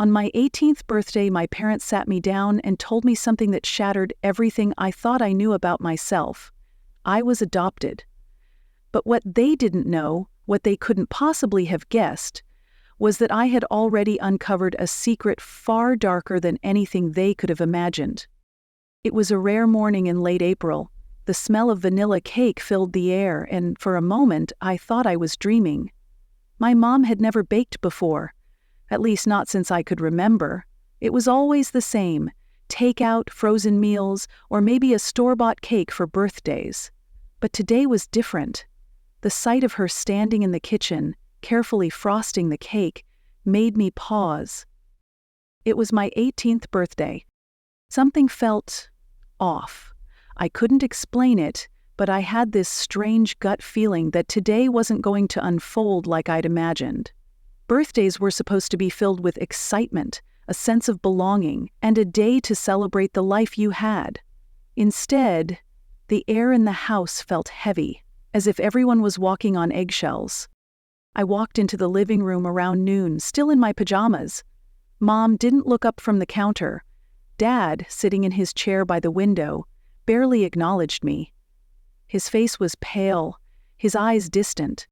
On my 18th birthday, my parents sat me down and told me something that shattered everything I thought I knew about myself. I was adopted. But what they didn't know, what they couldn't possibly have guessed, was that I had already uncovered a secret far darker than anything they could have imagined. It was a rare morning in late April. The smell of vanilla cake filled the air, and for a moment I thought I was dreaming. My mom had never baked before, at least not since I could remember. It was always the same: takeout, frozen meals, or maybe a store-bought cake for birthdays. But today was different. The sight of her standing in the kitchen, carefully frosting the cake, made me pause. It was my 18th birthday. Something felt off. I couldn't explain it, but I had this strange gut feeling that today wasn't going to unfold like I'd imagined. Birthdays were supposed to be filled with excitement, a sense of belonging, and a day to celebrate the life you had. Instead, the air in the house felt heavy, as if everyone was walking on eggshells. I walked into the living room around noon, still in my pajamas. Mom didn't look up from the counter. Dad, sitting in his chair by the window, barely acknowledged me. His face was pale, his eyes distant.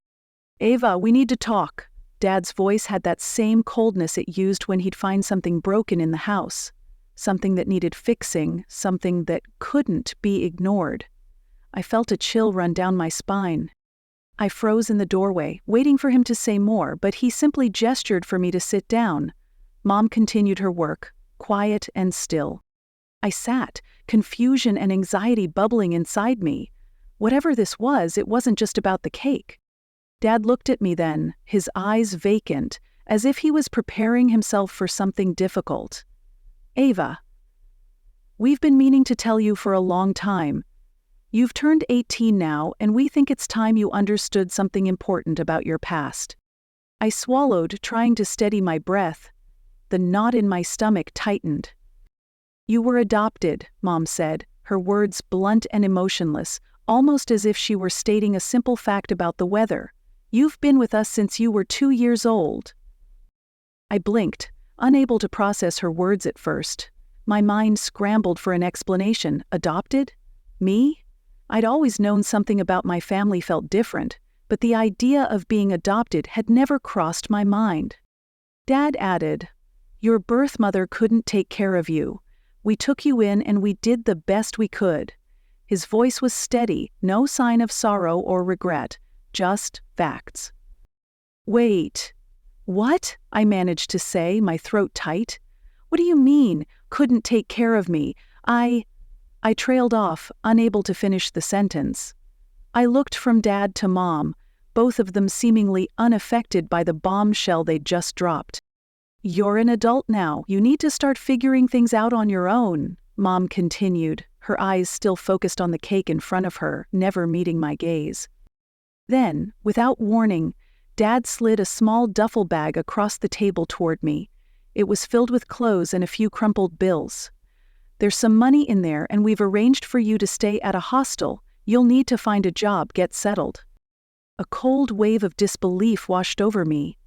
"Ava, we need to talk." Dad's voice had that same coldness it used when he'd find something broken in the house, something that needed fixing, something that couldn't be ignored. I felt a chill run down my spine. I froze in the doorway, waiting for him to say more, but he simply gestured for me to sit down. Mom continued her work, quiet and still. I sat, confusion and anxiety bubbling inside me. Whatever this was, it wasn't just about the cake. Dad looked at me then, his eyes vacant, as if he was preparing himself for something difficult. "Ava, we've been meaning to tell you for a long time. You've turned 18 now, and we think it's time you understood something important about your past." I swallowed, trying to steady my breath. The knot in my stomach tightened. "You were adopted," Mom said, her words blunt and emotionless, almost as if she were stating a simple fact about the weather. "You've been with us since you were 2 years old." I blinked, unable to process her words at first. My mind scrambled for an explanation. Adopted? Me? I'd always known something about my family felt different, but the idea of being adopted had never crossed my mind. Dad added, "Your birth mother couldn't take care of you. We took you in and we did the best we could." His voice was steady, no sign of sorrow or regret, just facts. "Wait, what?" I managed to say, my throat tight. "What do you mean, couldn't take care of me? I trailed off, unable to finish the sentence. I looked from Dad to Mom, both of them seemingly unaffected by the bombshell they'd just dropped. "You're an adult now. You need to start figuring things out on your own," Mom continued, her eyes still focused on the cake in front of her, never meeting my gaze. Then, without warning, Dad slid a small duffel bag across the table toward me. It was filled with clothes and a few crumpled bills. "There's some money in there, and we've arranged for you to stay at a hostel. You'll need to find a job, get settled." A cold wave of disbelief washed over me.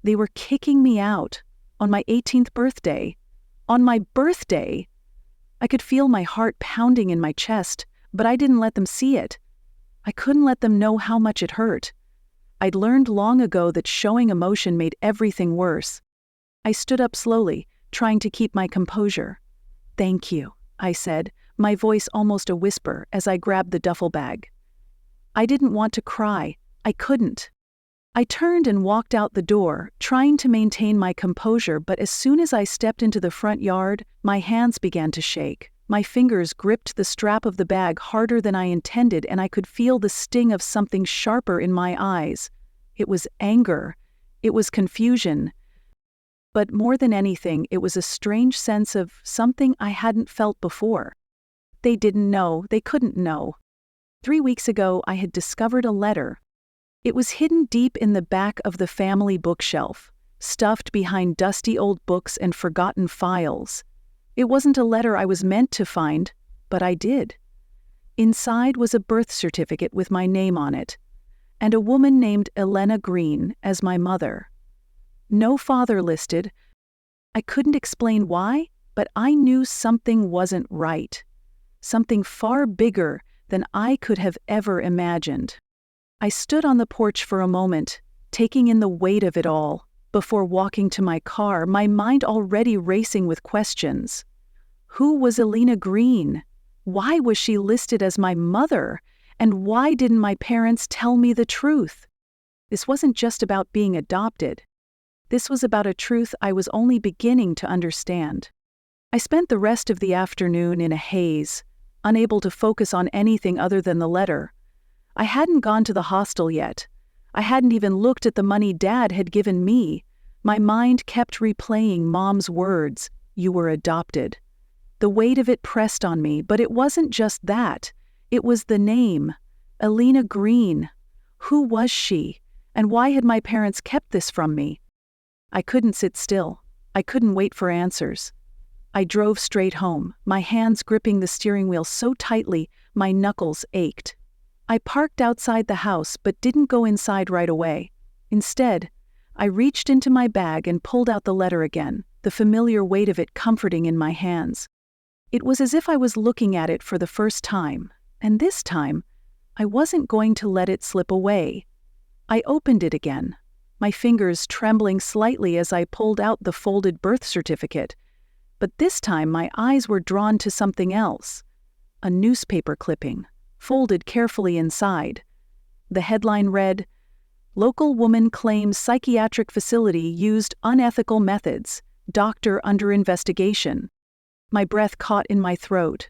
They were kicking me out on my 18th birthday. On my birthday! I could feel my heart pounding in my chest, but I didn't let them see it. I couldn't let them know how much it hurt. I'd learned long ago that showing emotion made everything worse. I stood up slowly, trying to keep my composure. "Thank you," I said, my voice almost a whisper as I grabbed the duffel bag. I didn't want to cry. I couldn't. I turned and walked out the door, trying to maintain my composure, but as soon as I stepped into the front yard, my hands began to shake. My fingers gripped the strap of the bag harder than I intended, and I could feel the sting of something sharper in my eyes. It was anger. It was confusion. But more than anything, it was a strange sense of something I hadn't felt before. They didn't know. They couldn't know. 3 weeks ago, I had discovered a letter. It was hidden deep in the back of the family bookshelf, stuffed behind dusty old books and forgotten files. It wasn't a letter I was meant to find, but I did. Inside was a birth certificate with my name on it, and a woman named Elena Green as my mother. No father listed, I couldn't explain why, but I knew something wasn't right. Something far bigger than I could have ever imagined. I stood on the porch for a moment, taking in the weight of it all, before walking to my car, my mind already racing with questions. Who was Elena Green? Why was she listed as my mother? And why didn't my parents tell me the truth? This wasn't just about being adopted. This was about a truth I was only beginning to understand. I spent the rest of the afternoon in a haze, unable to focus on anything other than the letter. I hadn't gone to the hostel yet. I hadn't even looked at the money Dad had given me. My mind kept replaying Mom's words, "You were adopted." The weight of it pressed on me, but it wasn't just that. It was the name, Elena Green. Who was she, and why had my parents kept this from me? I couldn't sit still. I couldn't wait for answers. I drove straight home, my hands gripping the steering wheel so tightly my knuckles ached. I parked outside the house but didn't go inside right away. Instead, I reached into my bag and pulled out the letter again, the familiar weight of it comforting in my hands. It was as if I was looking at it for the first time, and this time, I wasn't going to let it slip away. I opened it again, my fingers trembling slightly as I pulled out the folded birth certificate. But this time my eyes were drawn to something else. A newspaper clipping, folded carefully inside. The headline read, "Local woman claims psychiatric facility used unethical methods. Doctor under investigation." My breath caught in my throat.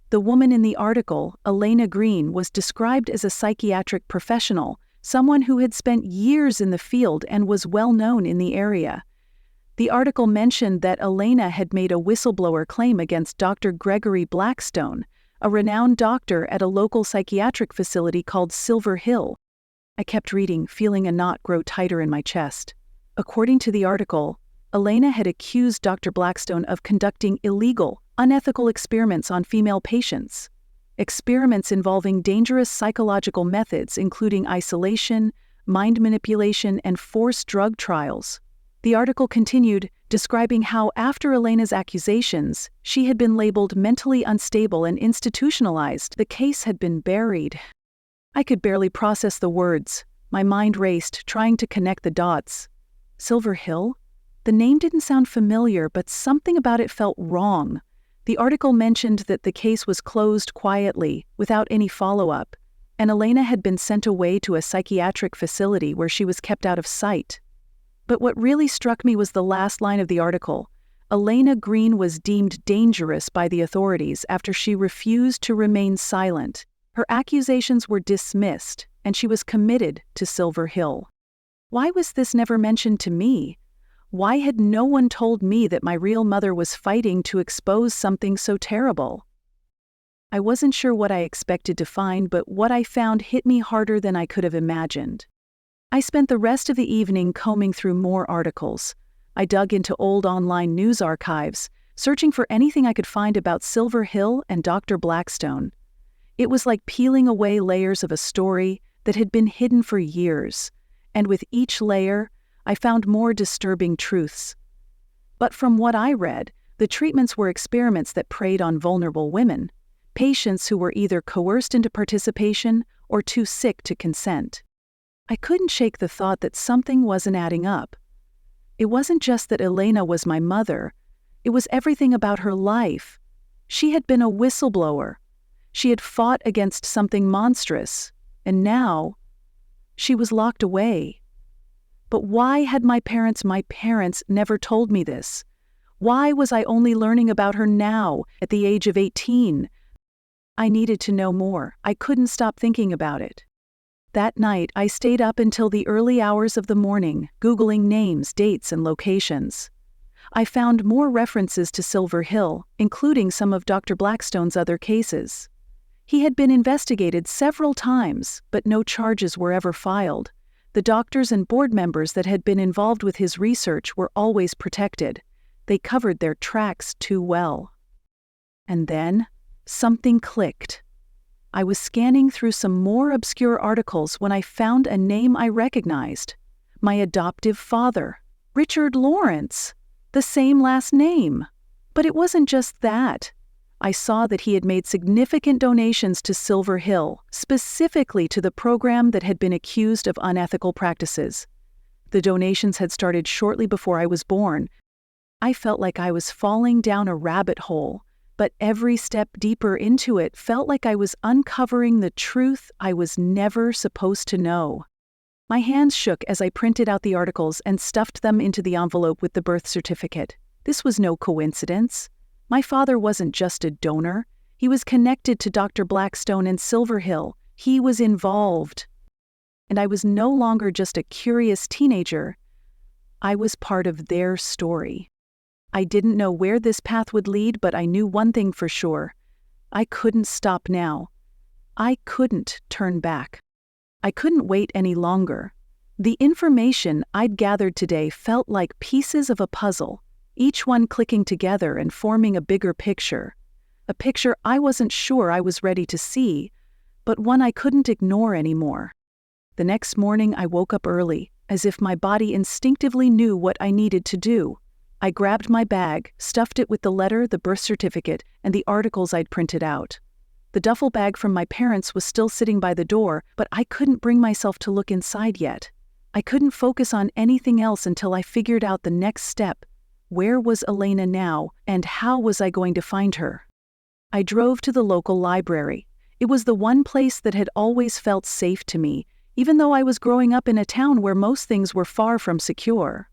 The woman in the article, Elena Green, was described as a psychiatric professional, someone who had spent years in the field and was well known in the area. The article mentioned that Elena had made a whistleblower claim against Dr. Gregory Blackstone, a renowned doctor at a local psychiatric facility called Silver Hill. I kept reading, feeling a knot grow tighter in my chest. According to the article, Elena had accused Dr. Blackstone of conducting illegal, unethical experiments on female patients. Experiments involving dangerous psychological methods including isolation, mind manipulation, and forced drug trials. The article continued, describing how after Elena's accusations, she had been labeled mentally unstable and institutionalized. The case had been buried. I could barely process the words. My mind raced, trying to connect the dots. Silver Hill? The name didn't sound familiar, but something about it felt wrong. The article mentioned that the case was closed quietly, without any follow-up, and Elena had been sent away to a psychiatric facility where she was kept out of sight. But what really struck me was the last line of the article. Elena Green was deemed dangerous by the authorities after she refused to remain silent. Her accusations were dismissed, and she was committed to Silver Hill. Why was this never mentioned to me? Why had no one told me that my real mother was fighting to expose something so terrible? I wasn't sure what I expected to find, but what I found hit me harder than I could have imagined. I spent the rest of the evening combing through more articles. I dug into old online news archives, searching for anything I could find about Silver Hill and Dr. Blackstone. It was like peeling away layers of a story that had been hidden for years, and with each layer, I found more disturbing truths. But from what I read, the treatments were experiments that preyed on vulnerable women, patients who were either coerced into participation or too sick to consent. I couldn't shake the thought that something wasn't adding up. It wasn't just that Elena was my mother, it was everything about her life. She had been a whistleblower. She had fought against something monstrous, and now she was locked away. But why had my parents never told me this? Why was I only learning about her now, at the age of 18? I needed to know more. I couldn't stop thinking about it. That night, I stayed up until the early hours of the morning, Googling names, dates, and locations. I found more references to Silver Hill, including some of Dr. Blackstone's other cases. He had been investigated several times, but no charges were ever filed. The doctors and board members that had been involved with his research were always protected. They covered their tracks too well. And then, something clicked. I was scanning through some more obscure articles when I found a name I recognized. My adoptive father, Richard Lawrence. The same last name. But it wasn't just that. I saw that he had made significant donations to Silver Hill, specifically to the program that had been accused of unethical practices. The donations had started shortly before I was born. I felt like I was falling down a rabbit hole, but every step deeper into it felt like I was uncovering the truth I was never supposed to know. My hands shook as I printed out the articles and stuffed them into the envelope with the birth certificate. This was no coincidence. My father wasn't just a donor. He was connected to Dr. Blackstone and Silver Hill. He was involved. And I was no longer just a curious teenager. I was part of their story. I didn't know where this path would lead, but I knew one thing for sure. I couldn't stop now. I couldn't turn back. I couldn't wait any longer. The information I'd gathered today felt like pieces of a puzzle, each one clicking together and forming a bigger picture. A picture I wasn't sure I was ready to see, but one I couldn't ignore anymore. The next morning I woke up early, as if my body instinctively knew what I needed to do. I grabbed my bag, stuffed it with the letter, the birth certificate, and the articles I'd printed out. The duffel bag from my parents was still sitting by the door, but I couldn't bring myself to look inside yet. I couldn't focus on anything else until I figured out the next step. Where was Elena now, and how was I going to find her? I drove to the local library. It was the one place that had always felt safe to me, even though I was growing up in a town where most things were far from secure.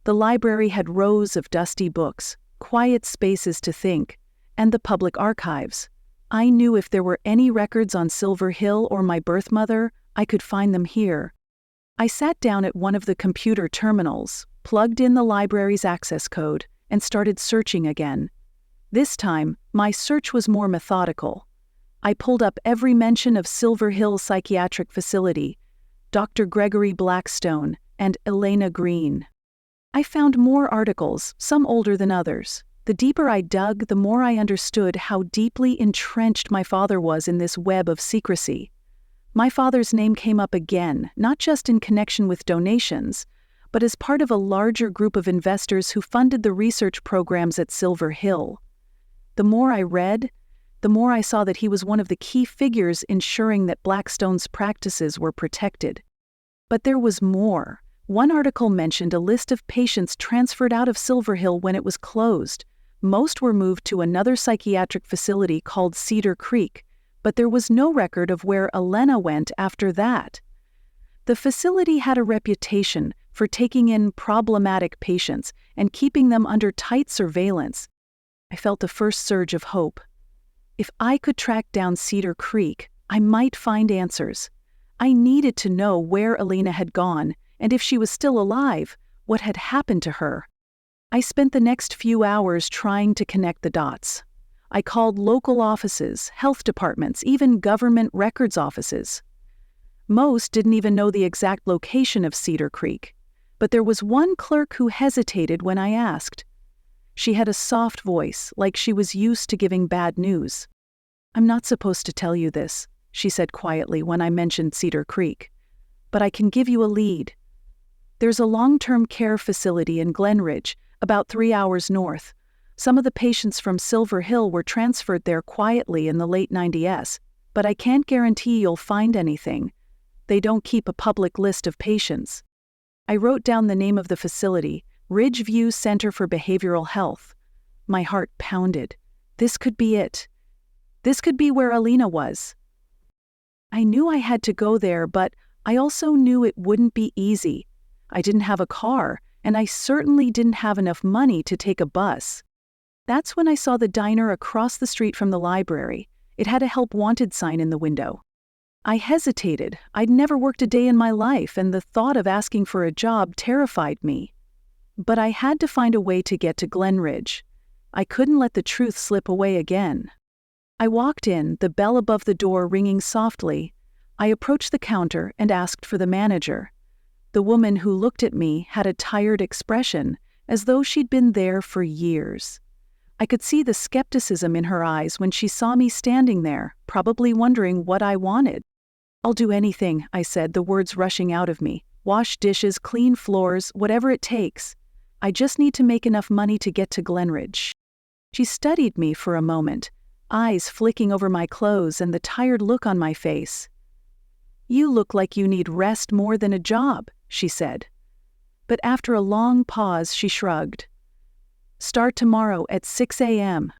The library had rows of dusty books, quiet spaces to think, and the public archives. I knew if there were any records on Silver Hill or my birth mother, I could find them here. I sat down at one of the computer terminals, plugged in the library's access code, and started searching again. This time, my search was more methodical. I pulled up every mention of Silver Hill Psychiatric Facility, Dr. Gregory Blackstone, and Elena Green. I found more articles, some older than others. The deeper I dug, the more I understood how deeply entrenched my father was in this web of secrecy. My father's name came up again, not just in connection with donations, but as part of a larger group of investors who funded the research programs at Silver Hill. The more I read, the more I saw that he was one of the key figures ensuring that Blackstone's practices were protected. But there was more. One article mentioned a list of patients transferred out of Silver Hill when it was closed. Most were moved to another psychiatric facility called Cedar Creek, but there was no record of where Elena went after that. The facility had a reputation for taking in problematic patients and keeping them under tight surveillance. I felt a first surge of hope. If I could track down Cedar Creek, I might find answers. I needed to know where Elena had gone, and if she was still alive, what had happened to her. I spent the next few hours trying to connect the dots. I called local offices, health departments, even government records offices. Most didn't even know the exact location of Cedar Creek, but there was one clerk who hesitated when I asked. She had a soft voice, like she was used to giving bad news. "I'm not supposed to tell you this," she said quietly when I mentioned Cedar Creek, "but I can give you a lead. There's a long-term care facility in Glenridge, about 3 hours north. Some of the patients from Silver Hill were transferred there quietly in the late 90s, but I can't guarantee you'll find anything. They don't keep a public list of patients." I wrote down the name of the facility, Ridgeview Center for Behavioral Health. My heart pounded. This could be it. This could be where Elena was. I knew I had to go there, but I also knew it wouldn't be easy. I didn't have a car, and I certainly didn't have enough money to take a bus. That's when I saw the diner across the street from the library. It had a help wanted sign in the window. I hesitated. I'd never worked a day in my life, and the thought of asking for a job terrified me. But I had to find a way to get to Glenridge. I couldn't let the truth slip away again. I walked in, the bell above the door ringing softly. I approached the counter and asked for the manager. The woman who looked at me had a tired expression, as though she'd been there for years. I could see the skepticism in her eyes when she saw me standing there, probably wondering what I wanted. "I'll do anything," I said, the words rushing out of me. "Wash dishes, clean floors, whatever it takes." I just need to make enough money to get to Glenridge." She studied me for a moment, eyes flicking over my clothes and the tired look on my face. "You look like you need rest more than a job," she said. But after a long pause, she shrugged. "Start tomorrow at 6 a.m.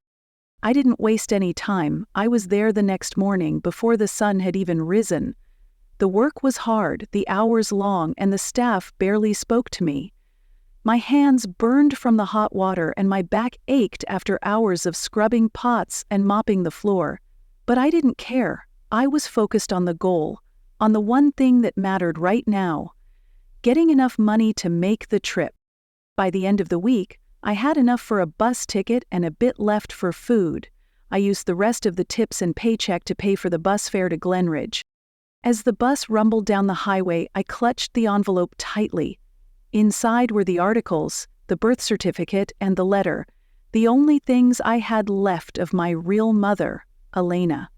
I didn't waste any time. I was there the next morning before the sun had even risen. The work was hard, the hours long, and the staff barely spoke to me. My hands burned from the hot water and my back ached after hours of scrubbing pots and mopping the floor. But I didn't care. I was focused on the goal, on the one thing that mattered right now: getting enough money to make the trip. By the end of the week, I had enough for a bus ticket and a bit left for food. I used the rest of the tips and paycheck to pay for the bus fare to Glenridge. As the bus rumbled down the highway, I clutched the envelope tightly. Inside were the articles, the birth certificate, and the letter, the only things I had left of my real mother, Elena.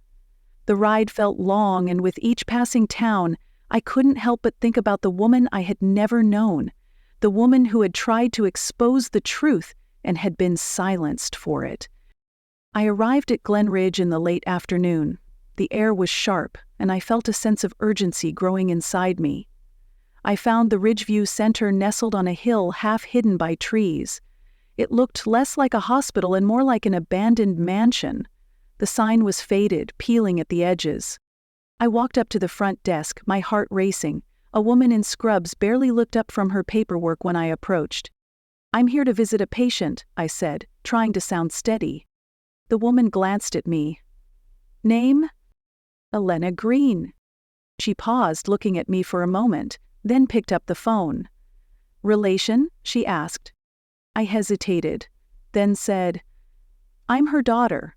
The ride felt long, and with each passing town, I couldn't help but think about the woman I had never known, the woman who had tried to expose the truth and had been silenced for it. I arrived at Glenridge in the late afternoon. The air was sharp, and I felt a sense of urgency growing inside me. I found the Ridgeview Center nestled on a hill half hidden by trees. It looked less like a hospital and more like an abandoned mansion. The sign was faded, peeling at the edges. I walked up to the front desk, my heart racing. A woman in scrubs barely looked up from her paperwork when I approached. "I'm here to visit a patient," I said, trying to sound steady. The woman glanced at me. "Name?" "Elena Green." She paused, looking at me for a moment, then picked up the phone. "Relation?" she asked. I hesitated, then said, "I'm her daughter."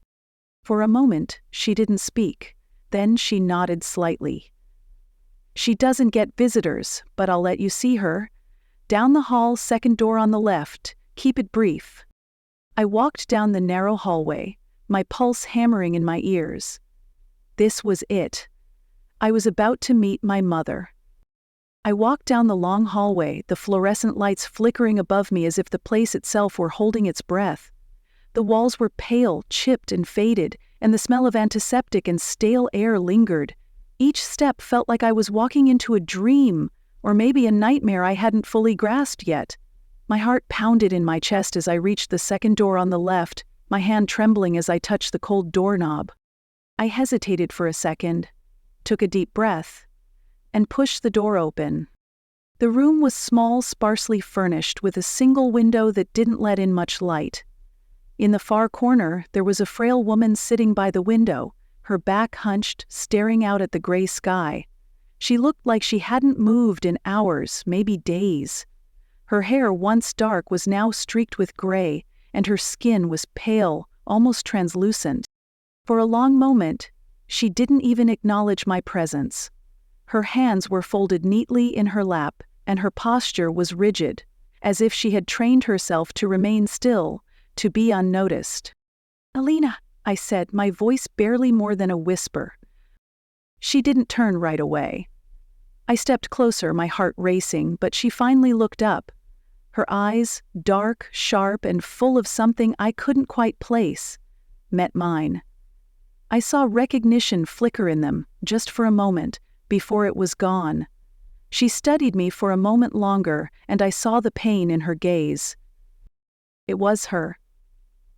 For a moment, she didn't speak. Then she nodded slightly. "She doesn't get visitors, but I'll let you see her. Down the hall, second door on the left. Keep it brief." I walked down the narrow hallway, my pulse hammering in my ears. This was it. I was about to meet my mother. I walked down the long hallway, the fluorescent lights flickering above me as if the place itself were holding its breath. The walls were pale, chipped, and faded, and the smell of antiseptic and stale air lingered. Each step felt like I was walking into a dream, or maybe a nightmare I hadn't fully grasped yet. My heart pounded in my chest as I reached the second door on the left, my hand trembling as I touched the cold doorknob. I hesitated for a second, took a deep breath, and pushed the door open. The room was small, sparsely furnished, with a single window that didn't let in much light. In the far corner, there was a frail woman sitting by the window, her back hunched, staring out at the gray sky. She looked like she hadn't moved in hours, maybe days. Her hair, once dark, was now streaked with gray, and her skin was pale, almost translucent. For a long moment, she didn't even acknowledge my presence. Her hands were folded neatly in her lap, and her posture was rigid, as if she had trained herself to remain still, to be unnoticed. "Elena," I said, my voice barely more than a whisper. She didn't turn right away. I stepped closer, my heart racing, but she finally looked up. Her eyes, dark, sharp, and full of something I couldn't quite place, met mine. I saw recognition flicker in them, just for a moment, before it was gone. She studied me for a moment longer, and I saw the pain in her gaze. It was her.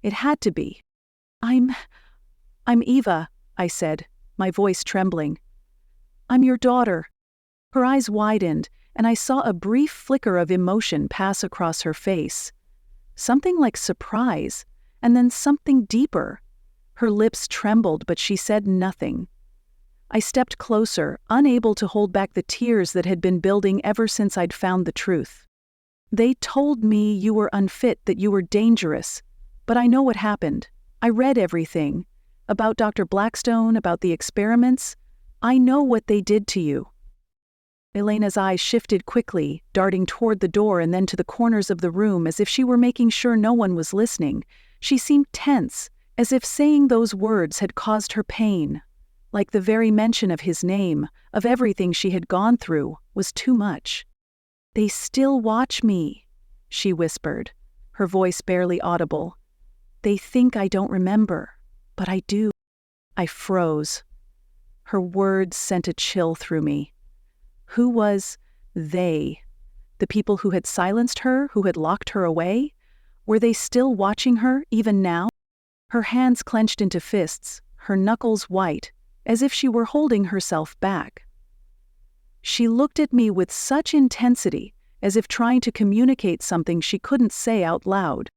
It had to be. I'm Eva," I said, my voice trembling. "I'm your daughter." Her eyes widened, and I saw a brief flicker of emotion pass across her face. Something like surprise, and then something deeper. Her lips trembled, but she said nothing. I stepped closer, unable to hold back the tears that had been building ever since I'd found the truth. "They told me you were unfit, that you were dangerous. But I know what happened. I read everything. About Dr. Blackstone, about the experiments. I know what they did to you." Elena's eyes shifted quickly, darting toward the door and then to the corners of the room as if she were making sure no one was listening. She seemed tense, as if saying those words had caused her pain. Like the very mention of his name, of everything she had gone through, was too much. "They still watch me," she whispered, her voice barely audible. They think I don't remember, but I do. I froze. Her words sent a chill through me. Who was they? The people who had silenced her, who had locked her away? Were they still watching her, even now? Her hands clenched into fists, her knuckles white, as if she were holding herself back. She looked at me with such intensity, as if trying to communicate something she couldn't say out loud.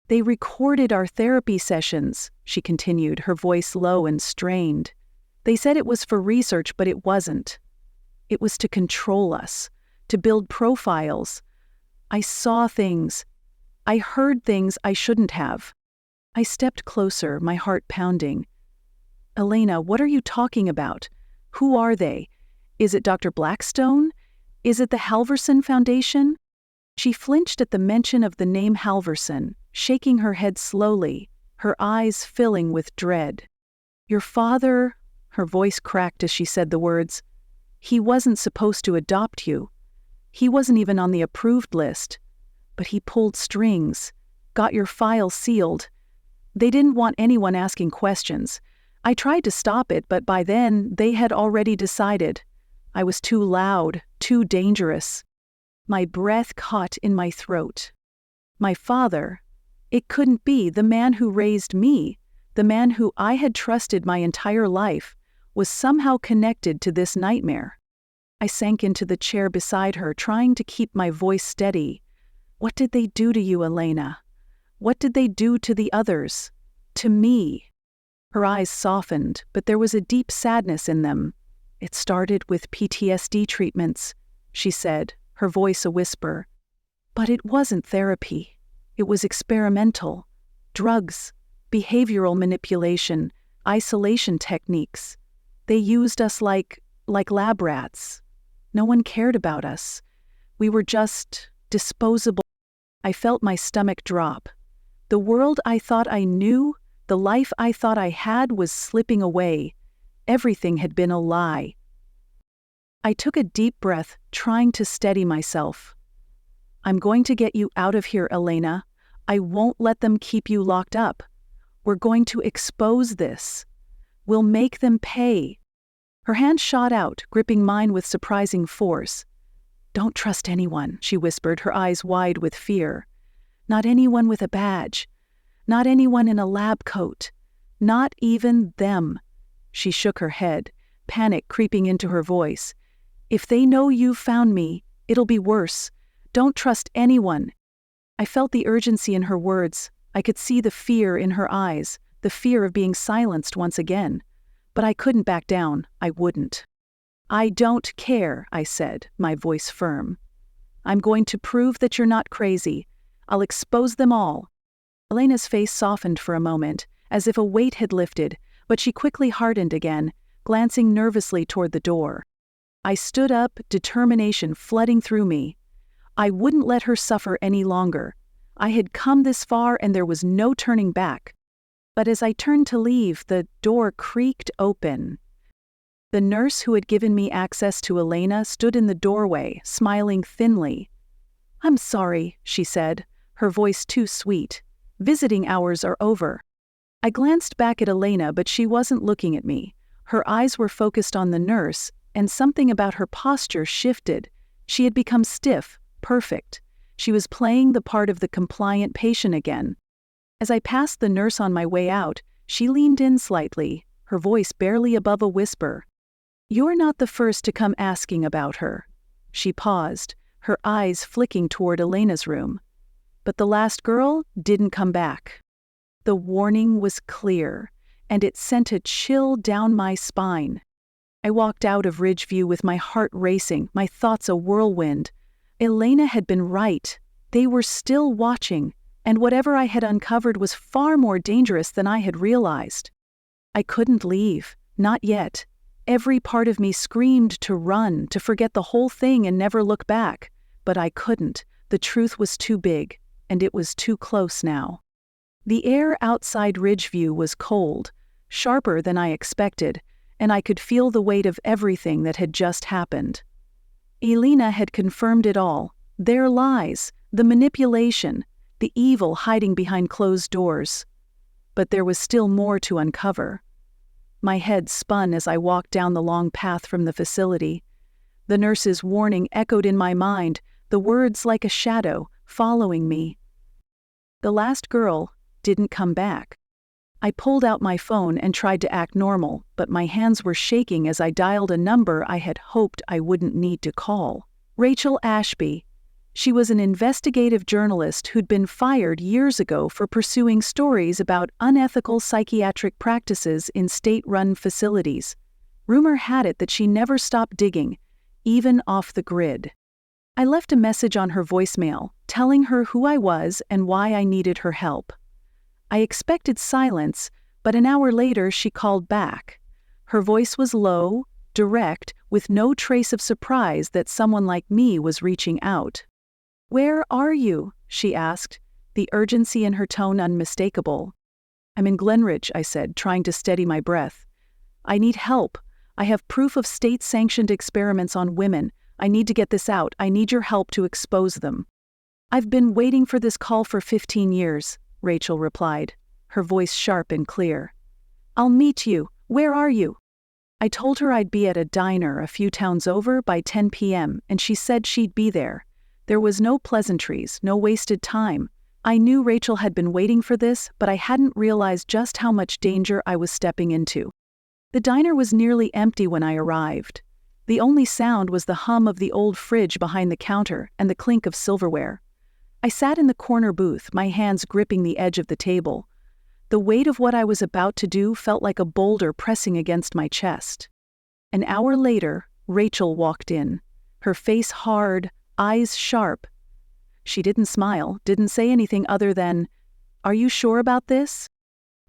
They recorded our therapy sessions, she continued, her voice low and strained. They said it was for research, but it wasn't. It was to control us, to build profiles. I saw things. I heard things I shouldn't have. I stepped closer, my heart pounding. Elena, what are you talking about? Who are they? Is it Dr. Blackstone? Is it the Halverson Foundation? She flinched at the mention of the name Halverson, shaking her head slowly, her eyes filling with dread. Your father, her voice cracked as she said the words, he wasn't supposed to adopt you. He wasn't even on the approved list. But he pulled strings, got your file sealed. They didn't want anyone asking questions. I tried to stop it, but by then they had already decided. I was too loud, too dangerous. My breath caught in my throat. My father, it couldn't be the man who raised me, the man who I had trusted my entire life, was somehow connected to this nightmare. I sank into the chair beside her, trying to keep my voice steady. What did they do to you, Elena? What did they do to the others? To me? Her eyes softened, but there was a deep sadness in them. It started with PTSD treatments, she said, her voice a whisper. But it wasn't therapy. It was experimental. Drugs, behavioral manipulation, isolation techniques. They used us like lab rats. No one cared about us. We were just disposable. I felt my stomach drop. The world I thought I knew, the life I thought I had was slipping away. Everything had been a lie. I took a deep breath, trying to steady myself. I'm going to get you out of here, Elena. I won't let them keep you locked up. We're going to expose this. We'll make them pay. Her hand shot out, gripping mine with surprising force. Don't trust anyone, she whispered, her eyes wide with fear. Not anyone with a badge. Not anyone in a lab coat. Not even them. She shook her head, panic creeping into her voice. If they know you've found me, it'll be worse. Don't trust anyone. I felt the urgency in her words. I could see the fear in her eyes, the fear of being silenced once again. But I couldn't back down. I wouldn't. I don't care, I said, my voice firm. I'm going to prove that you're not crazy. I'll expose them all. Elena's face softened for a moment, as if a weight had lifted, but she quickly hardened again, glancing nervously toward the door. I stood up, determination flooding through me. I wouldn't let her suffer any longer. I had come this far and there was no turning back. But as I turned to leave, the door creaked open. The nurse who had given me access to Elena stood in the doorway, smiling thinly. I'm sorry, she said, her voice too sweet. Visiting hours are over. I glanced back at Elena, but she wasn't looking at me. Her eyes were focused on the nurse, and something about her posture shifted. She had become stiff, perfect. She was playing the part of the compliant patient again. As I passed the nurse on my way out, she leaned in slightly, her voice barely above a whisper. You're not the first to come asking about her. She paused, her eyes flicking toward Elena's room. But the last girl didn't come back. The warning was clear, and it sent a chill down my spine. I walked out of Ridgeview with my heart racing, my thoughts a whirlwind. Elena had been right. They were still watching, and whatever I had uncovered was far more dangerous than I had realized. I couldn't leave, not yet. Every part of me screamed to run, to forget the whole thing and never look back. But I couldn't. The truth was too big, and it was too close now. The air outside Ridgeview was cold, sharper than I expected, and I could feel the weight of everything that had just happened. Elena had confirmed it all. Their lies, The manipulation, the evil hiding behind closed doors. But there was still more to uncover. My head spun as I walked down the long path from the facility. The nurse's warning echoed in my mind, the words like a shadow, following me. The last girl didn't come back. I pulled out my phone and tried to act normal, but my hands were shaking as I dialed a number I had hoped I wouldn't need to call. Rachel Ashby. She was an investigative journalist who'd been fired years ago for pursuing stories about unethical psychiatric practices in state-run facilities. Rumor had it that she never stopped digging, even off the grid. I left a message on her voicemail, telling her who I was and why I needed her help. I expected silence, but an hour later she called back. Her voice was low, direct, with no trace of surprise that someone like me was reaching out. "Where are you?" she asked, the urgency in her tone unmistakable. "I'm in Glenridge," I said, trying to steady my breath. "I need help. I have proof of state-sanctioned experiments on women. I need to get this out. I need your help to expose them." "I've been waiting for this call for 15 years, Rachel replied, her voice sharp and clear. "I'll meet you. Where are you?" I told her I'd be at a diner a few towns over by 10 p.m., and she said she'd be there. There was no pleasantries, no wasted time. I knew Rachel had been waiting for this, but I hadn't realized just how much danger I was stepping into. The diner was nearly empty when I arrived. The only sound was the hum of the old fridge behind the counter and the clink of silverware. I sat in the corner booth, my hands gripping the edge of the table. The weight of what I was about to do felt like a boulder pressing against my chest. An hour later, Rachel walked in, her face hard, eyes sharp. She didn't smile, didn't say anything other than, "Are you sure about this?"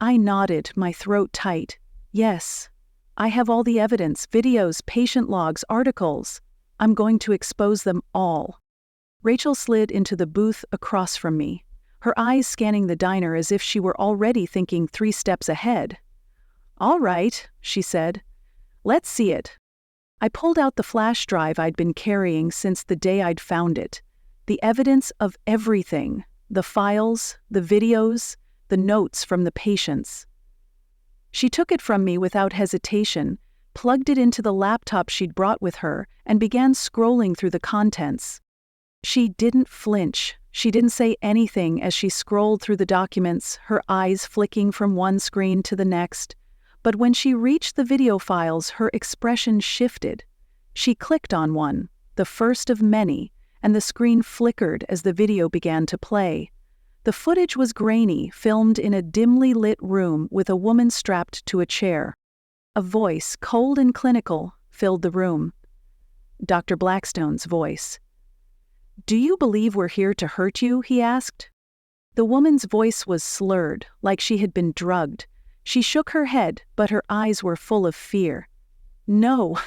I nodded, my throat tight. "Yes. I have all the evidence, videos, patient logs, articles. I'm going to expose them all." Rachel slid into the booth across from me, her eyes scanning the diner as if she were already thinking 3 steps ahead. "All right," she said. "Let's see it." I pulled out the flash drive I'd been carrying since the day I'd found it. The evidence of everything, the files, the videos, the notes from the patients. She took it from me without hesitation, plugged it into the laptop she'd brought with her, and began scrolling through the contents. She didn't flinch. She didn't say anything as she scrolled through the documents, her eyes flicking from one screen to the next. But when she reached the video files, her expression shifted. She clicked on one, the first of many, and the screen flickered as the video began to play. The footage was grainy, filmed in a dimly lit room with a woman strapped to a chair. A voice, cold and clinical, filled the room. Dr. Blackstone's voice. "Do you believe we're here to hurt you?" he asked. The woman's voice was slurred, like she had been drugged. She shook her head, but her eyes were full of fear. "No,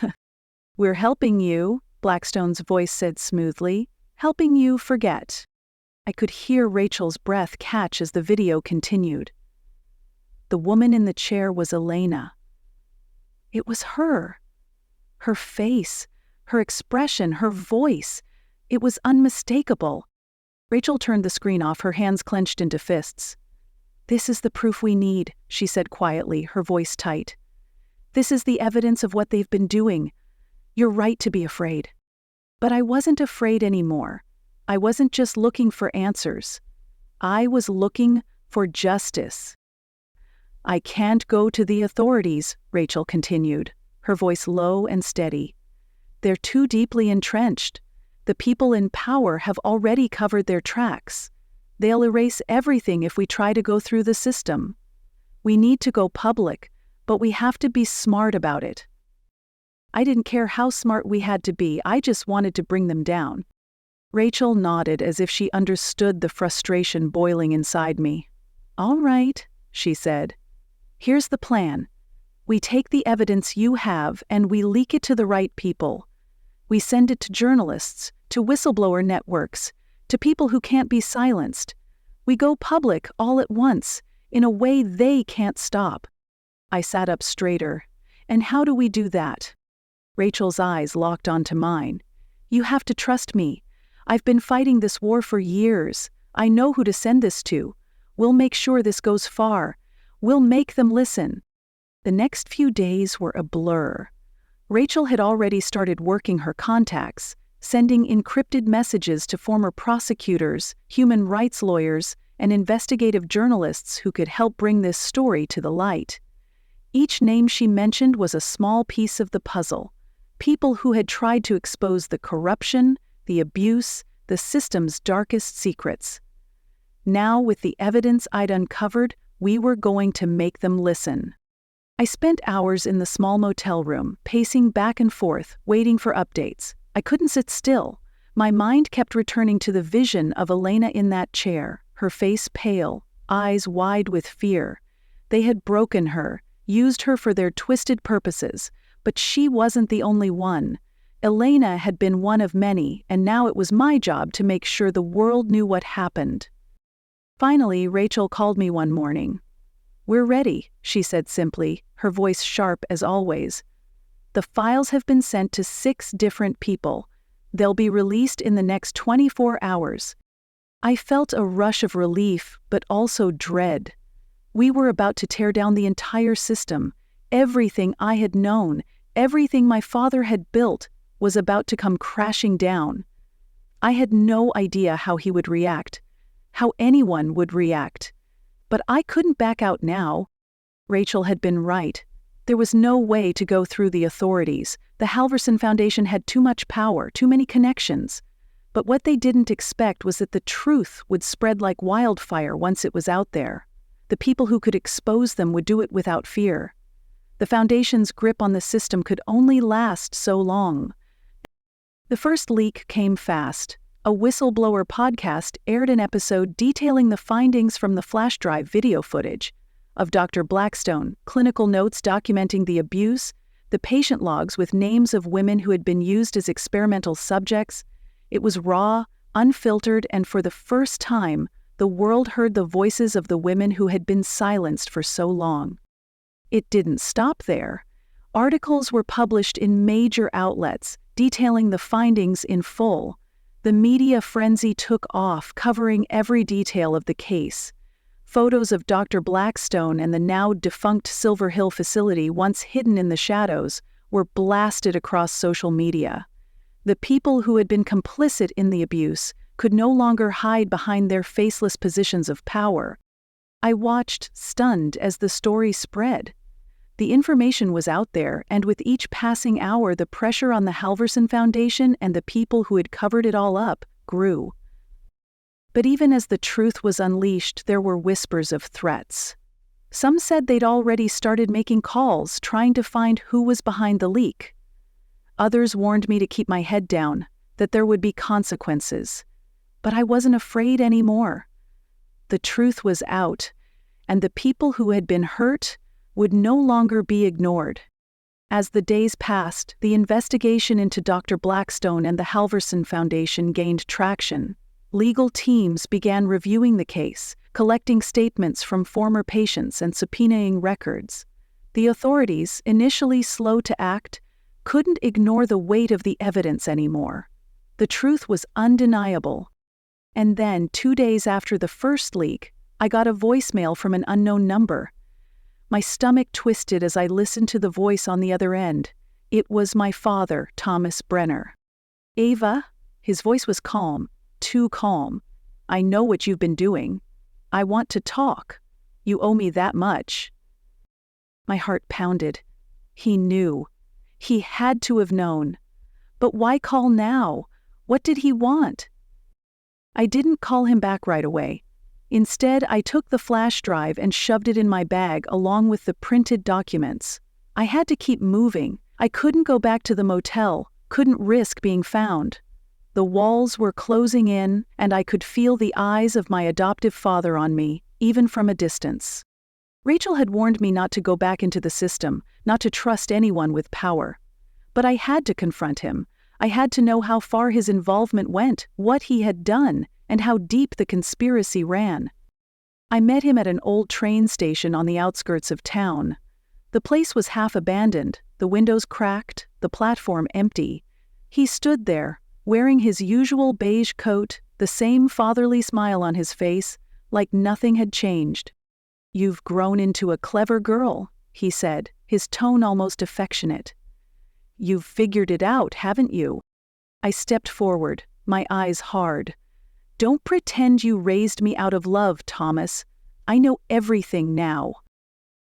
we're helping you," Blackstone's voice said smoothly, "helping you forget." I could hear Rachel's breath catch as the video continued. The woman in the chair was Elena. It was her. Her face, her expression, her voice. It was unmistakable. Rachel turned the screen off, her hands clenched into fists. "This is the proof we need," she said quietly, her voice tight. "This is the evidence of what they've been doing. You're right to be afraid." But I wasn't afraid anymore. I wasn't just looking for answers. I was looking for justice. "I can't go to the authorities," Rachel continued, her voice low and steady. "They're too deeply entrenched. The people in power have already covered their tracks. They'll erase everything if we try to go through the system. We need to go public, but we have to be smart about it." I didn't care how smart we had to be, I just wanted to bring them down. Rachel nodded as if she understood the frustration boiling inside me. "All right," she said. "Here's the plan. We take the evidence you have and we leak it to the right people. We send it to journalists, to whistleblower networks, to people who can't be silenced. We go public all at once, in a way they can't stop." I sat up straighter. "And how do we do that?" Rachel's eyes locked onto mine. "You have to trust me. I've been fighting this war for years. I know who to send this to. We'll make sure this goes far. We'll make them listen." The next few days were a blur. Rachel had already started working her contacts, sending encrypted messages to former prosecutors, human rights lawyers, and investigative journalists who could help bring this story to the light. Each name she mentioned was a small piece of the puzzle. People who had tried to expose the corruption, the abuse, the system's darkest secrets. Now, with the evidence I'd uncovered, we were going to make them listen. I spent hours in the small motel room, pacing back and forth, waiting for updates. I couldn't sit still. My mind kept returning to the vision of Elena in that chair, her face pale, eyes wide with fear. They had broken her, used her for their twisted purposes, but she wasn't the only one. Elena had been one of many, and now it was my job to make sure the world knew what happened. Finally, Rachel called me one morning. "We're ready," she said simply, her voice sharp as always. "The files have been sent to 6 different people. They'll be released in the next 24 hours. I felt a rush of relief, but also dread. We were about to tear down the entire system. Everything I had known, everything my father had built, was about to come crashing down. I had no idea how he would react, how anyone would react. But I couldn't back out now. Rachel had been right. There was no way to go through the authorities. The Halverson Foundation had too much power, too many connections. But what they didn't expect was that the truth would spread like wildfire once it was out there. The people who could expose them would do it without fear. The Foundation's grip on the system could only last so long. The first leak came fast. A whistleblower podcast aired an episode detailing the findings from the flash drive video footage of Dr. Blackstone, clinical notes documenting the abuse, the patient logs with names of women who had been used as experimental subjects. It was raw, unfiltered, and for the first time, the world heard the voices of the women who had been silenced for so long. It didn't stop there. Articles were published in major outlets, detailing the findings in full. The media frenzy took off, covering every detail of the case. Photos of Dr. Blackstone and the now defunct Silver Hill facility, once hidden in the shadows, were blasted across social media. The people who had been complicit in the abuse could no longer hide behind their faceless positions of power. I watched, stunned, as the story spread. The information was out there, and with each passing hour, the pressure on the Halverson Foundation and the people who had covered it all up grew. But even as the truth was unleashed, there were whispers of threats. Some said they'd already started making calls, trying to find who was behind the leak. Others warned me to keep my head down, that there would be consequences. But I wasn't afraid anymore. The truth was out, and the people who had been hurt would no longer be ignored. As the days passed, the investigation into Dr. Blackstone and the Halverson Foundation gained traction. Legal teams began reviewing the case, collecting statements from former patients and subpoenaing records. The authorities, initially slow to act, couldn't ignore the weight of the evidence anymore. The truth was undeniable. And then, 2 days after the first leak, I got a voicemail from an unknown number. My stomach twisted as I listened to the voice on the other end. It was my father, Thomas Brenner. "Ava?" His voice was calm, too calm. "I know what you've been doing. I want to talk. You owe me that much." My heart pounded. He knew. He had to have known. But why call now? What did he want? I didn't call him back right away. Instead, I took the flash drive and shoved it in my bag along with the printed documents. I had to keep moving. I couldn't go back to the motel, couldn't risk being found. The walls were closing in, and I could feel the eyes of my adoptive father on me, even from a distance. Rachel had warned me not to go back into the system, not to trust anyone with power. But I had to confront him. I had to know how far his involvement went, what he had done, and how deep the conspiracy ran. I met him at an old train station on the outskirts of town. The place was half abandoned, the windows cracked, the platform empty. He stood there, wearing his usual beige coat, the same fatherly smile on his face, like nothing had changed. "You've grown into a clever girl," he said, his tone almost affectionate. "You've figured it out, haven't you?" I stepped forward, my eyes hard. "Don't pretend you raised me out of love, Thomas. I know everything now."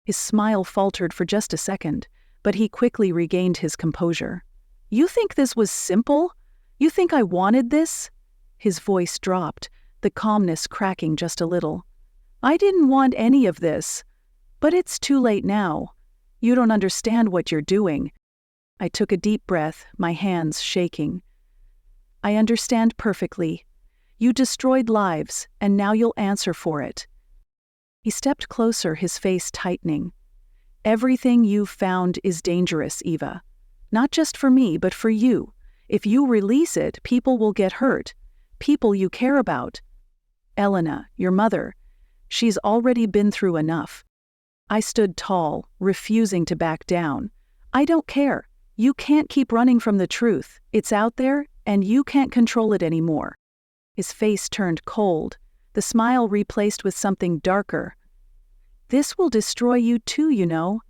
His smile faltered for just a second, but he quickly regained his composure. "You think this was simple? You think I wanted this?" His voice dropped, the calmness cracking just a little. "I didn't want any of this. But it's too late now. You don't understand what you're doing." I took a deep breath, my hands shaking. "I understand perfectly. You destroyed lives, and now you'll answer for it." He stepped closer, his face tightening. "Everything you've found is dangerous, Eva. Not just for me, but for you. If you release it, people will get hurt. People you care about. Elena, your mother, she's already been through enough." I stood tall, refusing to back down. "I don't care. You can't keep running from the truth. It's out there, and you can't control it anymore." His face turned cold, the smile replaced with something darker. "This will destroy you too, you know."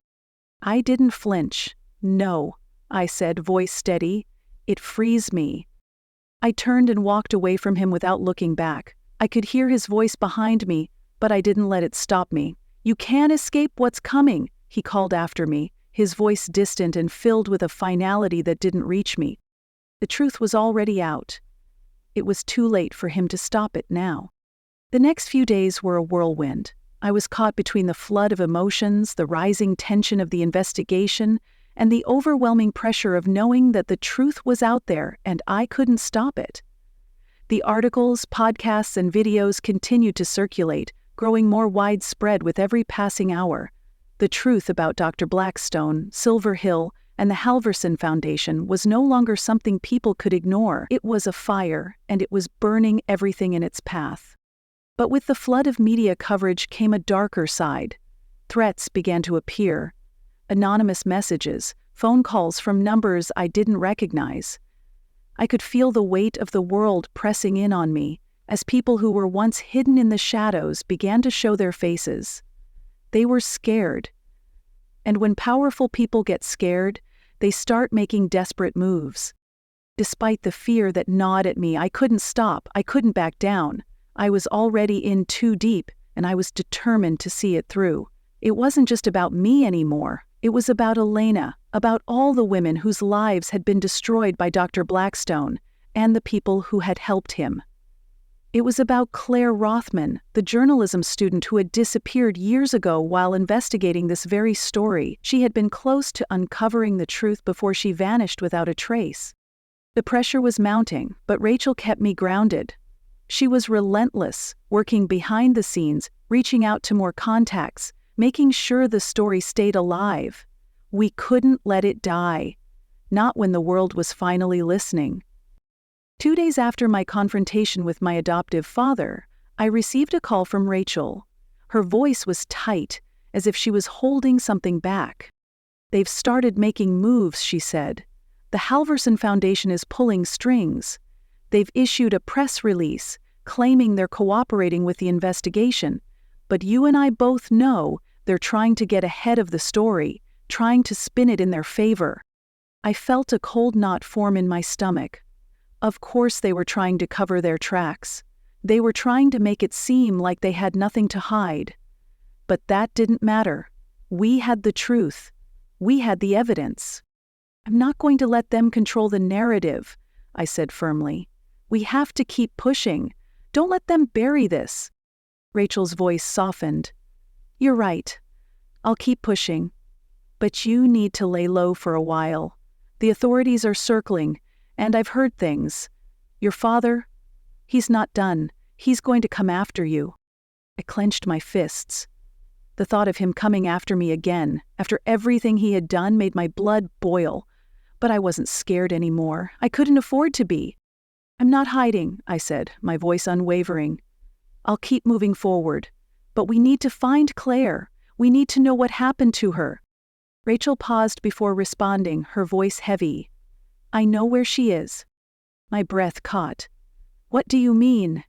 I didn't flinch. "No," I said, voice steady. "It frees me." I turned and walked away from him without looking back. I could hear his voice behind me, but I didn't let it stop me. "You can't escape what's coming," he called after me, his voice distant and filled with a finality that didn't reach me. The truth was already out. It was too late for him to stop it now. The next few days were a whirlwind. I was caught between the flood of emotions, the rising tension of the investigation, and the overwhelming pressure of knowing that the truth was out there and I couldn't stop it. The articles, podcasts, and videos continued to circulate, growing more widespread with every passing hour. The truth about Dr. Blackstone, Silver Hill, and the Halverson Foundation was no longer something people could ignore. It was a fire, and it was burning everything in its path. But with the flood of media coverage came a darker side. Threats began to appear. Anonymous messages, phone calls from numbers I didn't recognize. I could feel the weight of the world pressing in on me, as people who were once hidden in the shadows began to show their faces. They were scared. And when powerful people get scared, they start making desperate moves. Despite the fear that gnawed at me, I couldn't stop, I couldn't back down. I was already in too deep, and I was determined to see it through. It wasn't just about me anymore. It was about Elena, about all the women whose lives had been destroyed by Dr. Blackstone, and the people who had helped him. It was about Claire Rothman, the journalism student who had disappeared years ago while investigating this very story. She had been close to uncovering the truth before she vanished without a trace. The pressure was mounting, but Rachel kept me grounded. She was relentless, working behind the scenes, reaching out to more contacts, making sure the story stayed alive. We couldn't let it die. Not when the world was finally listening. 2 days after my confrontation with my adoptive father, I received a call from Rachel. Her voice was tight, as if she was holding something back. "They've started making moves," she said. "The Halverson Foundation is pulling strings. They've issued a press release, claiming they're cooperating with the investigation. But you and I both know they're trying to get ahead of the story, trying to spin it in their favor." I felt a cold knot form in my stomach. Of course they were trying to cover their tracks. They were trying to make it seem like they had nothing to hide. But that didn't matter. We had the truth. We had the evidence. "I'm not going to let them control the narrative," I said firmly. "We have to keep pushing. Don't let them bury this." Rachel's voice softened. "You're right. I'll keep pushing. But you need to lay low for a while. The authorities are circling, and I've heard things. Your father, he's not done. He's going to come after you." I clenched my fists. The thought of him coming after me again, after everything he had done, made my blood boil. But I wasn't scared anymore. I couldn't afford to be. "I'm not hiding," I said, my voice unwavering. "I'll keep moving forward. But we need to find Claire. We need to know what happened to her." Rachel paused before responding, her voice heavy. "I know where she is." My breath caught. What do you mean?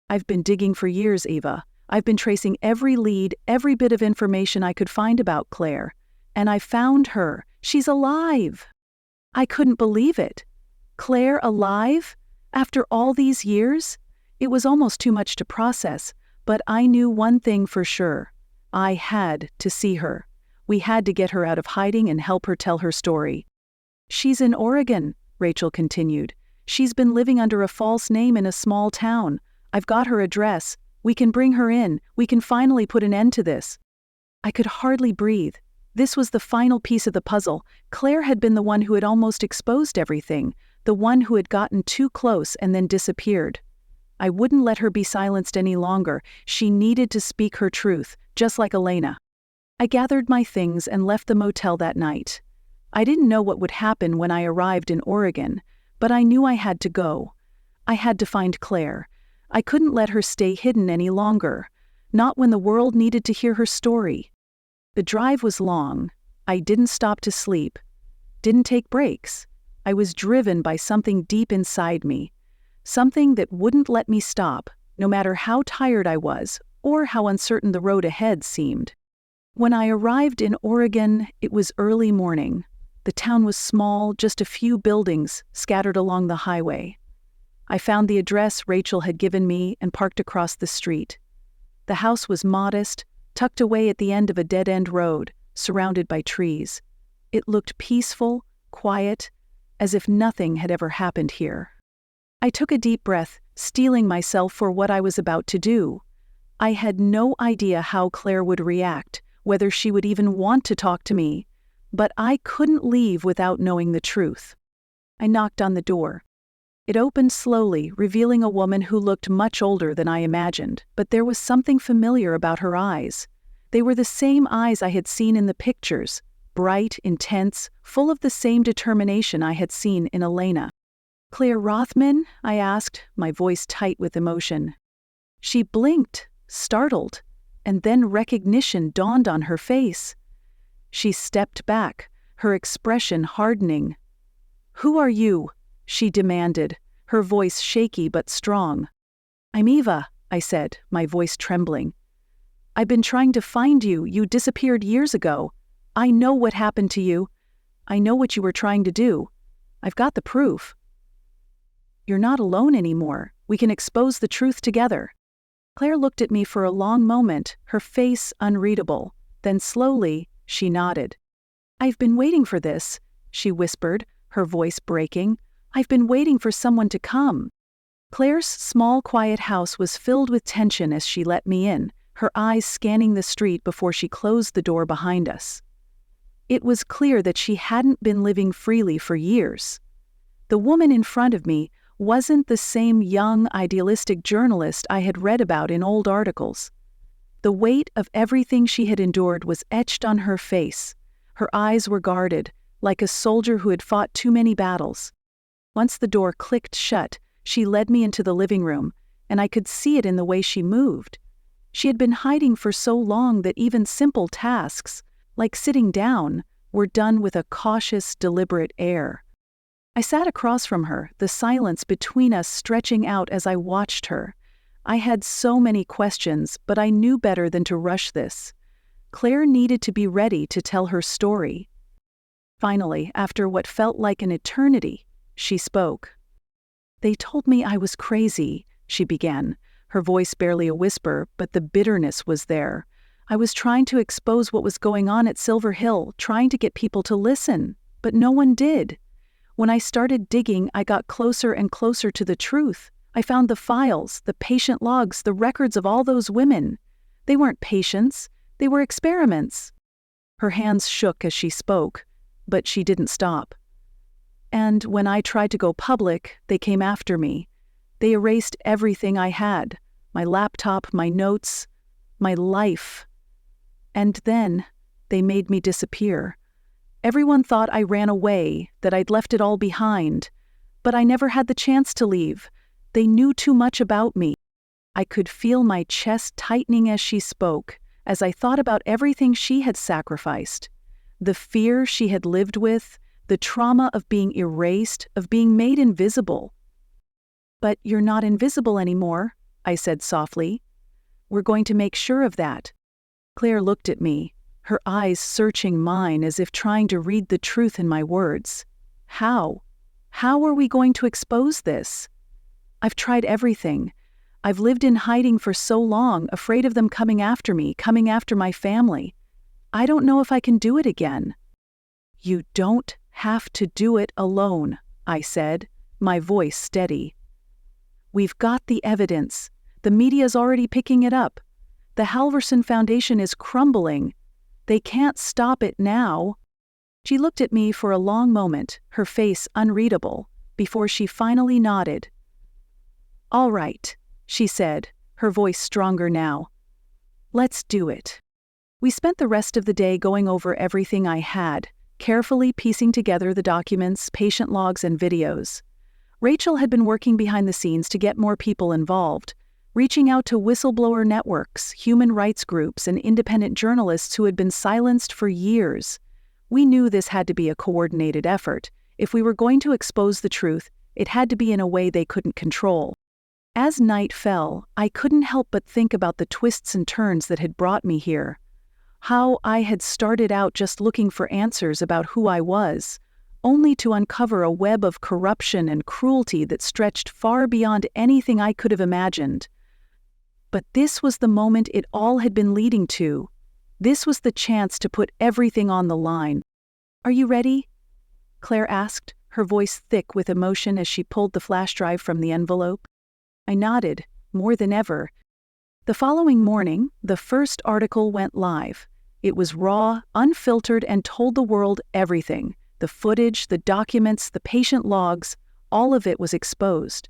I've been digging for years, Eva. I've been tracing every lead, every bit of information I could find about Claire. And I found her. She's alive. I couldn't believe it. Claire alive? After all these years? It was almost too much to process, but I knew one thing for sure. I had to see her. We had to get her out of hiding and help her tell her story. She's in Oregon, Rachel continued. She's been living under a false name in a small town. I've got her address. We can bring her in. We can finally put an end to this. I could hardly breathe. This was the final piece of the puzzle. Claire had been the one who had almost exposed everything, the one who had gotten too close and then disappeared. I wouldn't let her be silenced any longer. She needed to speak her truth, just like Elena. I gathered my things and left the motel that night. I didn't know what would happen when I arrived in Oregon, but I knew I had to go. I had to find Claire. I couldn't let her stay hidden any longer, not when the world needed to hear her story. The drive was long. I didn't stop to sleep, didn't take breaks. I was driven by something deep inside me, something that wouldn't let me stop, no matter how tired I was or how uncertain the road ahead seemed. When I arrived in Oregon, it was early morning. The town was small, just a few buildings scattered along the highway. I found the address Rachel had given me and parked across the street. The house was modest, tucked away at the end of a dead-end road, surrounded by trees. It looked peaceful, quiet, as if nothing had ever happened here. I took a deep breath, steeling myself for what I was about to do. I had no idea how Claire would react, whether she would even want to talk to me, but I couldn't leave without knowing the truth. I knocked on the door. It opened slowly, revealing a woman who looked much older than I imagined, but there was something familiar about her eyes. They were the same eyes I had seen in the pictures, bright, intense, full of the same determination I had seen in Elena. "Claire Rothman?" I asked, my voice tight with emotion. She blinked, startled, and then recognition dawned on her face. She stepped back, her expression hardening. "Who are you?" she demanded, her voice shaky but strong. "I'm Eva," I said, my voice trembling. "I've been trying to find you. You disappeared years ago. I know what happened to you. I know what you were trying to do. I've got the proof." "You're not alone anymore. We can expose the truth together." Claire looked at me for a long moment, her face unreadable. Then slowly, she nodded. "I've been waiting for this," she whispered, her voice breaking. "I've been waiting for someone to come." Claire's small, quiet house was filled with tension as she let me in, her eyes scanning the street before she closed the door behind us. It was clear that she hadn't been living freely for years. The woman in front of me wasn't the same young, idealistic journalist I had read about in old articles. The weight of everything she had endured was etched on her face. Her eyes were guarded, like a soldier who had fought too many battles. Once the door clicked shut, she led me into the living room, and I could see it in the way she moved. She had been hiding for so long that even simple tasks, like sitting down, were done with a cautious, deliberate air. I sat across from her, the silence between us stretching out as I watched her. I had so many questions, but I knew better than to rush this. Claire needed to be ready to tell her story. Finally, after what felt like an eternity, she spoke. "They told me I was crazy," she began, her voice barely a whisper, but the bitterness was there. "I was trying to expose what was going on at Silver Hill, trying to get people to listen, but no one did. When I started digging, I got closer and closer to the truth. I found the files, the patient logs, the records of all those women. They weren't patients, they were experiments." Her hands shook as she spoke, but she didn't stop. "And when I tried to go public, they came after me. They erased everything I had, my laptop, my notes, my life. And then they made me disappear. Everyone thought I ran away, that I'd left it all behind. But I never had the chance to leave. They knew too much about me." I could feel my chest tightening as she spoke, as I thought about everything she had sacrificed. The fear she had lived with, the trauma of being erased, of being made invisible. "But you're not invisible anymore," I said softly. "We're going to make sure of that." Claire looked at me, her eyes searching mine as if trying to read the truth in my words. How? How are we going to expose this? I've tried everything. I've lived in hiding for so long, afraid of them coming after me, coming after my family. I don't know if I can do it again. "You don't have to do it alone," I said, my voice steady. "We've got the evidence. The media's already picking it up. The Halverson Foundation is crumbling. They can't stop it now." She looked at me for a long moment, her face unreadable, before she finally nodded. "All right," she said, her voice stronger now. "Let's do it." We spent the rest of the day going over everything I had, carefully piecing together the documents, patient logs, and videos. Rachel had been working behind the scenes to get more people involved, reaching out to whistleblower networks, human rights groups, and independent journalists who had been silenced for years. We knew this had to be a coordinated effort. If we were going to expose the truth, it had to be in a way they couldn't control. As night fell, I couldn't help but think about the twists and turns that had brought me here. How I had started out just looking for answers about who I was, only to uncover a web of corruption and cruelty that stretched far beyond anything I could have imagined. But this was the moment it all had been leading to. This was the chance to put everything on the line. "Are you ready?" Claire asked, her voice thick with emotion as she pulled the flash drive from the envelope. I nodded, more than ever. The following morning, the first article went live. It was raw, unfiltered, and told the world everything. The footage, the documents, the patient logs, all of it was exposed.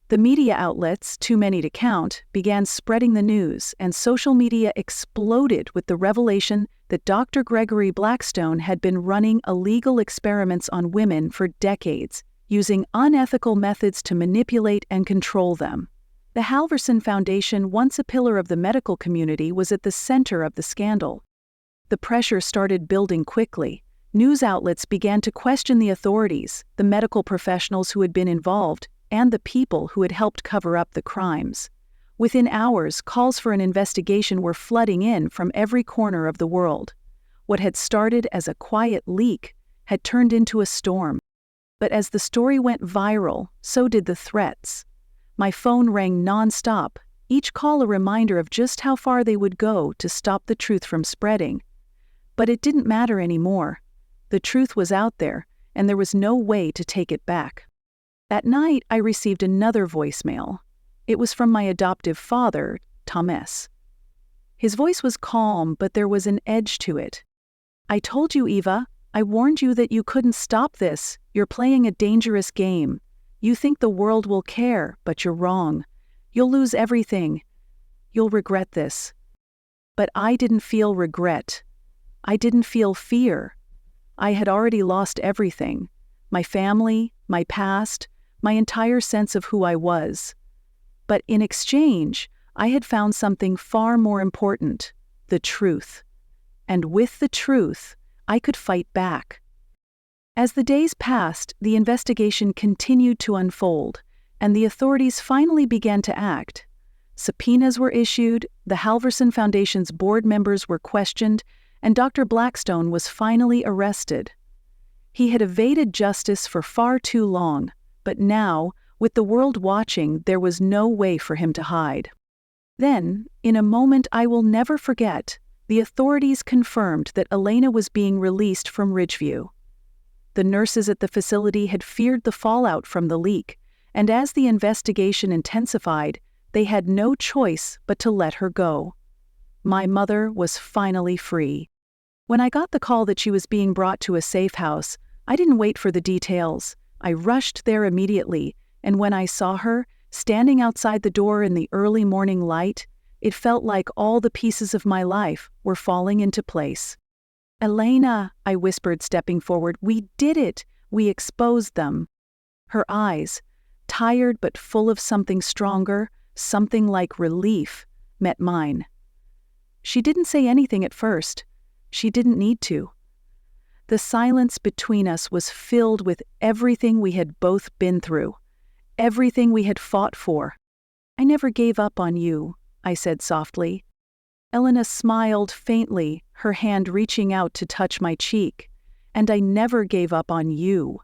The media outlets, too many to count, began spreading the news, and social media exploded with the revelation that Dr. Gregory Blackstone had been running illegal experiments on women for decades, using unethical methods to manipulate and control them. The Halverson Foundation, once a pillar of the medical community, was at the center of the scandal. The pressure started building quickly. News outlets began to question the authorities, the medical professionals who had been involved, and the people who had helped cover up the crimes. Within hours, calls for an investigation were flooding in from every corner of the world. What had started as a quiet leak had turned into a storm. But as the story went viral, so did the threats. My phone rang nonstop, each call a reminder of just how far they would go to stop the truth from spreading. But it didn't matter anymore. The truth was out there, and there was no way to take it back. That night, I received another voicemail. It was from my adoptive father, Thomas. His voice was calm, but there was an edge to it. "I told you, Eva. I warned you that you couldn't stop this. You're playing a dangerous game. You think the world will care, but you're wrong. You'll lose everything. You'll regret this." But I didn't feel regret. I didn't feel fear. I had already lost everything. My family, my past, my entire sense of who I was. But in exchange, I had found something far more important: the truth. And with the truth, I could fight back. As the days passed, the investigation continued to unfold, and the authorities finally began to act. Subpoenas were issued, the Halverson Foundation's board members were questioned, and Dr. Blackstone was finally arrested. He had evaded justice for far too long, but now, with the world watching, there was no way for him to hide. Then, in a moment I will never forget, the authorities confirmed that Elena was being released from Ridgeview. The nurses at the facility had feared the fallout from the leak, and as the investigation intensified, they had no choice but to let her go. My mother was finally free. When I got the call that she was being brought to a safe house, I didn't wait for the details. I rushed there immediately, and when I saw her, standing outside the door in the early morning light, it felt like all the pieces of my life were falling into place. "Elena," I whispered, stepping forward, "we did it! We exposed them." Her eyes, tired but full of something stronger, something like relief, met mine. She didn't say anything at first. She didn't need to. The silence between us was filled with everything we had both been through, everything we had fought for. I never gave up on you, I said softly. Elena smiled faintly, her hand reaching out to touch my cheek. And I never gave up on you.